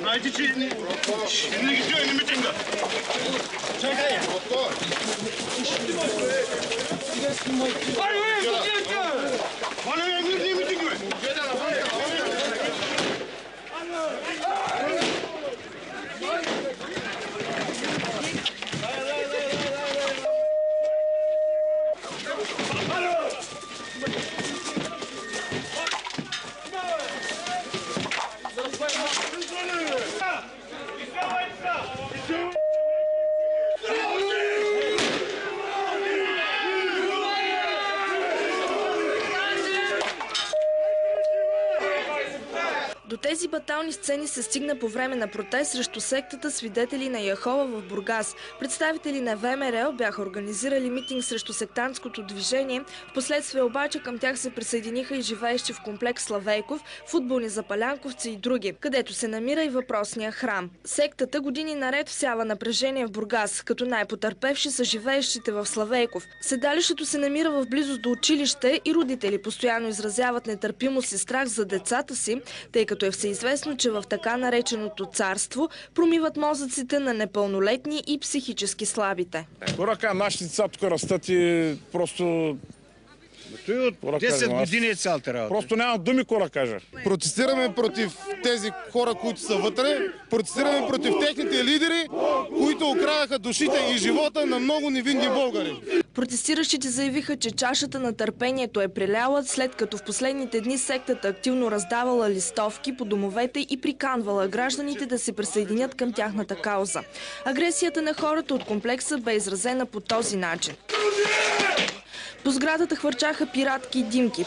Знаете, че не ги чуе на митинга. Чакай! До тези батални сцени се стигна по време на протест срещу сектата Свидетели на Яхова в Бургас. Представители на ВМРО бяха организирали митинг срещу сектантското движение. Впоследствие обаче към тях се присъединиха и живеещи в комплекс Славейков, футболни запалянковци и други, където се намира и въпросния храм. Сектата години наред всява напрежение в Бургас, като най-потърпевши са живеещите в Славейков. Седалището се намира в близост до училище и родители постоянно изразяват нетърпимост и страх за децата си, тъй като е всеизвестно, че в така нареченото царство промиват мозъците на непълнолетни и психически слабите. Корака, нашите деца тук растат и просто... Той от 10 години е цялата работа. Просто няма думи кора кажа. Протестираме против тези хора, които са вътре. Протестираме против техните лидери, които украдаха душите и живота на много невинни българи. Протестиращите заявиха, че чашата на търпението е преляла, след като в последните дни сектата активно раздавала листовки по домовете и приканвала гражданите да се присъединят към тяхната кауза. Агресията на хората от комплекса бе изразена по този начин. По сградата хвърчаха пиратки и димки.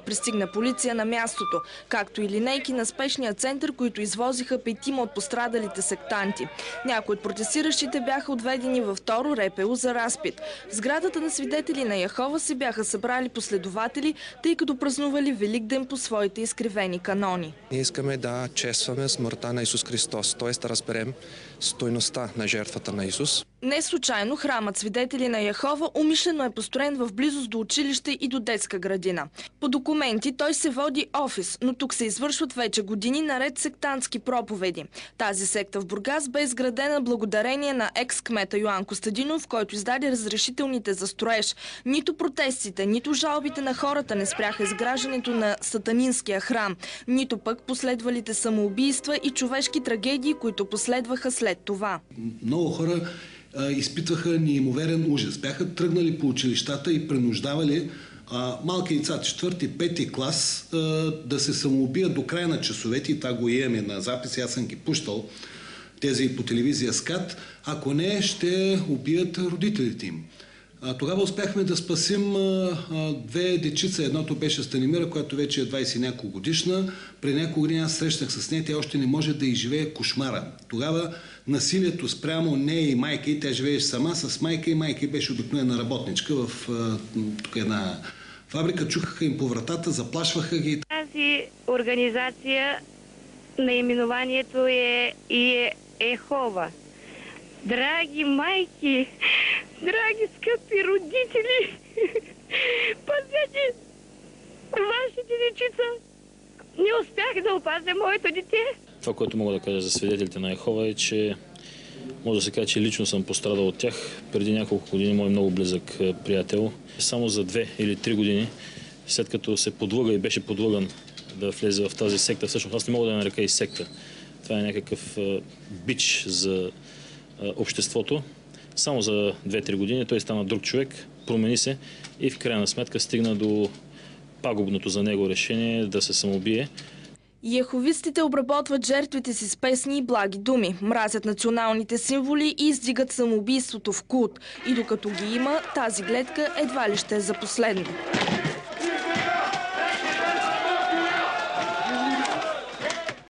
Пристигна полиция на мястото, както и линейки на спешния център, които извозиха 5 от пострадалите сектанти. Някои от протестиращите бяха отведени във второ РПУ за разпит. В сградата на Свидетели на Яхова се бяха събрали последователи, тъй като празнували Великден по своите изкривени канони. Ние искаме да честваме смъртта на Исус Христос, т.е. да разберем стойността на жертвата на Исус. Не случайно храмът Свидетели на Яхова умишлено е построен в близост до училище и до детска градина. По документи той се води офис, но тук се извършват вече години наред сектантски проповеди. Тази секта в Бургас бе изградена благодарение на екс-кмета Йоан Костадинов, който издаде разрешителните за строеж. Нито протестите, нито жалбите на хората не спряха изграждането на сатанинския храм, нито пък последвалите самоубийства и човешки трагедии, които последваха след това. Много хора изпитваха неимоверен ужас. Бяха тръгнали по училищата и принуждавали малки деца, 4-5 клас, да се самоубият до края на часовете, и това го имаме на запис, аз съм ги пущал тези по телевизия СКАТ, ако не, ще убият родителите им. Тогава успяхме да спасим две дечица. Едното беше Станимира, която вече е 20 няколко годишна. При няколко години аз срещнах с нея, тя още не може да изживее кошмара. Тогава насилието спрямо нея и майка, и тя живееше сама с майка, и майка беше обикновена работничка в тук една фабрика. Чукаха им по вратата, заплашваха ги. Тази организация, наименованието е Яхова. Драги майки, драги скъпи родители, пазете вашите дечица. Не успях да опазя моето дете. Това, което мога да кажа за свидетелите на Яхова е, че може да се каже, че лично съм пострадал от тях. Преди няколко години мой много близък приятел, само за 2 или 3 години, след като се подлъга и беше подлъган да влезе в тази секта, всъщност аз не мога да я нарека и секта. Това е някакъв бич за обществото. Само за 2-3 години той стана друг човек, промени се и в крайна сметка стигна до пагубното за него решение да се самоубие. Яховистите обработват жертвите си с песни и благи думи, мразят националните символи и издигат самоубийството в култ. И докато ги има, тази гледка едва ли ще е за последно.